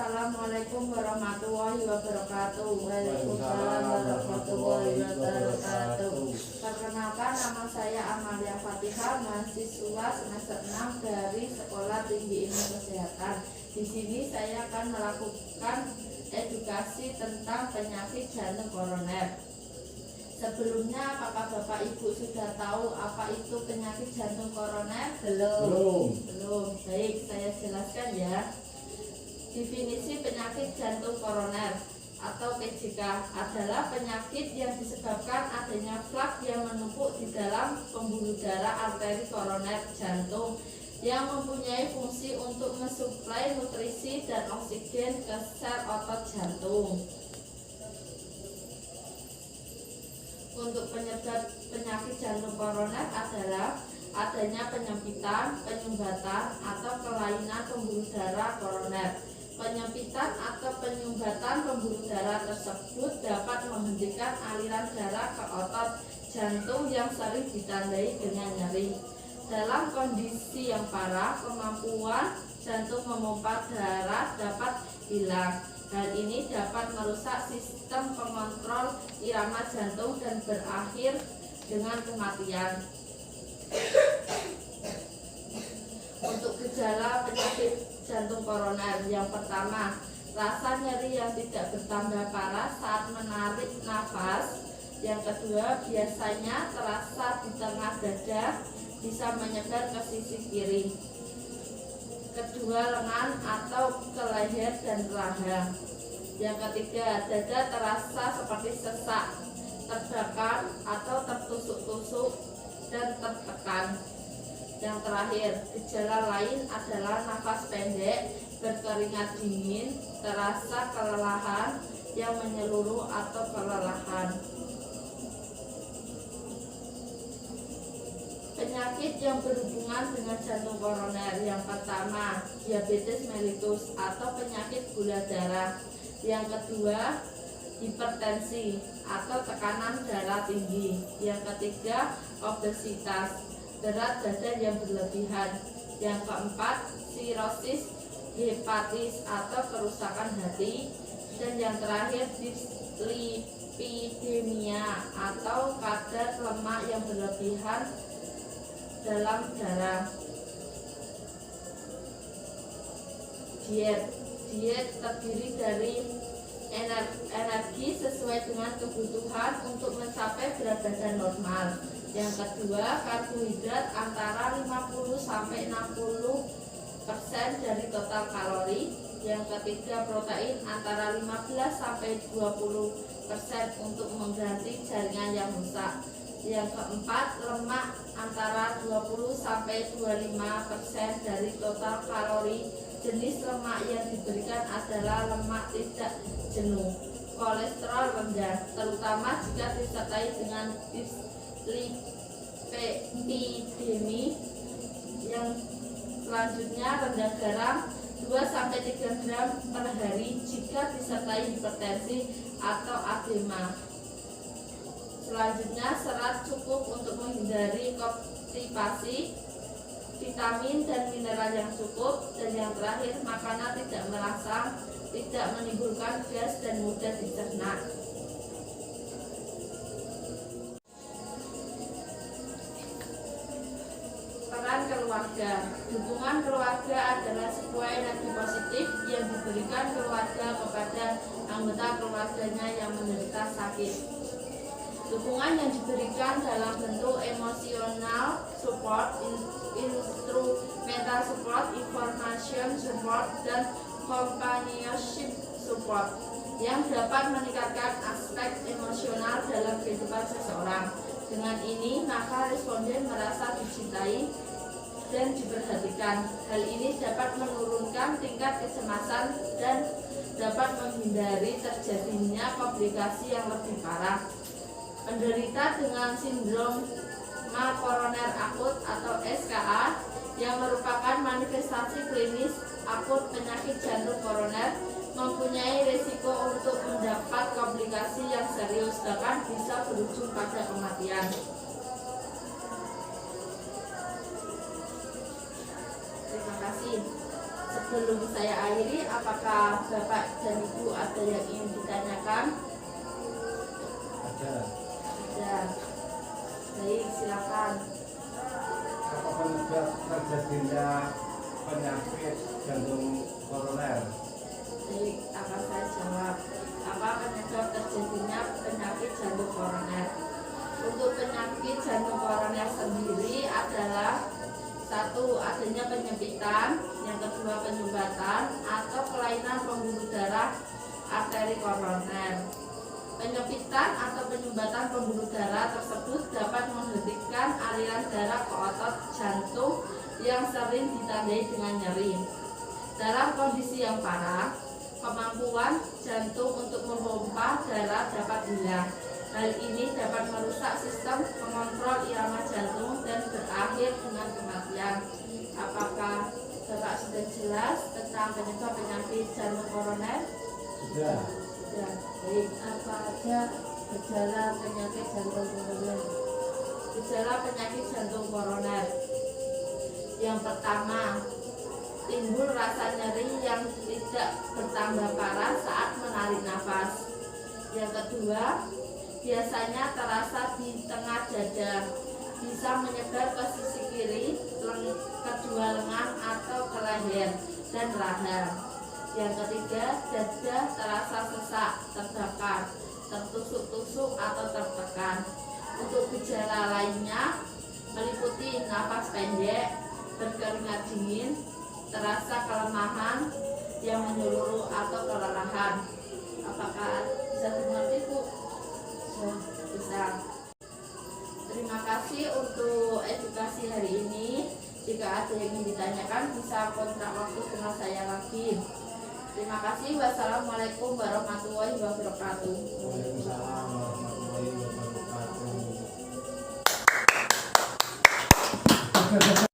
Assalamualaikum warahmatullahi wabarakatuh. Waalaikumsalam warahmatullahi wabarakatuh. Perkenalkan, nama saya Amalia Fatihah, mahasiswa semester 6 dari Sekolah Tinggi Ilmu Kesehatan. Di sini saya akan melakukan edukasi tentang penyakit jantung koroner. Sebelumnya, apakah Bapak Ibu sudah tahu apa itu penyakit jantung koroner? Belum. Baik, saya jelaskan ya. Definisi penyakit jantung koroner atau PJK adalah penyakit yang disebabkan adanya plak yang menumpuk di dalam pembuluh darah arteri koroner jantung yang mempunyai fungsi untuk mensuplai nutrisi dan oksigen ke sel otot jantung. Untuk penyebab penyakit jantung koroner adalah adanya penyempitan, penyumbatan, atau kelainan pembuluh darah koroner. Penyempitan atau penyumbatan pembuluh darah tersebut dapat menghentikan aliran darah ke otot jantung yang sering ditandai dengan nyeri. Dalam kondisi yang parah, kemampuan jantung memompa darah dapat hilang. Hal ini dapat merusak sistem pengontrol irama jantung dan berakhir dengan kematian. Untuk gejala penyakit jantung koroner, yang pertama, rasa nyeri yang tidak bertambah parah saat menarik nafas. Yang kedua, biasanya terasa di tengah dada, bisa menyebar ke sisi kiri. Kedua, lengan atau ke leher dan rahang. Yang ketiga, dada terasa seperti sesak, terbakar atau tertusuk-tusuk dan tertekan. Yang terakhir, gejala lain adalah nafas pendek, berkeringat dingin, terasa kelelahan yang menyeluruh atau kelelahan. Penyakit yang berhubungan dengan jantung koroner, yang pertama, diabetes mellitus atau penyakit gula darah. Yang kedua, hipertensi atau tekanan darah tinggi. Yang ketiga, obesitas, berat badan yang berlebihan. Yang keempat, sirosis hepatis atau kerusakan hati. Dan yang terakhir, dislipidemia atau kadar lemak yang berlebihan dalam darah. Diet terdiri dari energi sesuai dengan kebutuhan untuk mencapai berat badan normal. Yang kedua, karbohidrat antara 50-60% dari total kalori. Yang ketiga, protein antara 15-20% untuk mengganti jaringan yang rusak. Yang keempat, lemak antara 20-25% dari total kalori. Jenis lemak yang diberikan adalah lemak tidak jenuh. Kolesterol rendah, terutama jika disertai dengan dislipidemi. Yang selanjutnya, rendah garam 2-3 gram per hari jika disertai hipertensi atau edema. Selanjutnya, serat cukup untuk menghindari konstipasi, vitamin dan mineral yang cukup. Dan yang terakhir, makanan tidak merangsang, tidak menimbulkan gas dan mudah dicerna. Peran keluarga. Dukungan keluarga adalah sebuah energi positif yang diberikan keluarga kepada anggota keluarganya yang menderita sakit. Dukungan yang diberikan dalam bentuk emosional support, instrumental support, information support, dan companionship support yang dapat meningkatkan aspek emosional dalam kehidupan seseorang. Dengan ini, maka responden merasa dicintai dan diperhatikan. Hal ini dapat menurunkan tingkat kecemasan dan dapat menghindari terjadinya komplikasi yang lebih parah. Penderita dengan sindrom koroner akut atau SKA yang merupakan manifestasi klinis akut penyakit jantung koroner mempunyai risiko untuk mendapat komplikasi yang serius, bahkan bisa berujung pada kematian. Terima kasih. Sebelum saya akhiri, apakah Bapak dan Ibu ada yang ingin ditanyakan? Ada. Ada. Baik, silakan. Apa penyebab terjadinya penyakit jantung koroner? Baik, akan saya jawab. Apa penyebab terjadinya penyakit jantung koroner? Untuk penyakit jantung koroner sendiri adalah satu, adanya penyempitan, yang kedua penyumbatan atau kelainan pembuluh darah arteri koroner. Penyempitan atau penyumbatan pembuluh darah tersebut dapat menghentikan aliran darah ke otot jantung yang sering ditandai dengan nyeri. Dalam kondisi yang parah, kemampuan jantung untuk memompa darah dapat hilang. Hal ini dapat merusak sistem pengontrol irama jantung dan berakhir dengan kematian. Apakah Bapak sudah jelas tentang penyebab penyakit jantung koroner? Sudah. Sudah. Baik, apa aja gejala penyakit jantung koroner? Gejala penyakit jantung koroner. Yang pertama, timbul rasa nyeri yang tidak bertambah parah saat menarik nafas. Yang kedua, biasanya terasa di tengah dada, bisa menyebar ke sisi kiri, kedua lengan atau ke leher dan rahang. Yang ketiga, dada terasa sesak, terbakar, tertusuk-tusuk atau tertekan. Untuk gejala lainnya meliputi nafas pendek, berkeringat dingin, terasa kelemahan yang menyeluruh atau kelelahan. Apakah bisa dimengerti, Bu? Bisa. Terima kasih untuk edukasi hari ini. Jika ada yang ingin ditanyakan, bisa kontak waktu dengan saya lagi. Terima kasih. Wassalamualaikum warahmatullahi wabarakatuh. Waalaikumsalam warahmatullahi wabarakatuh.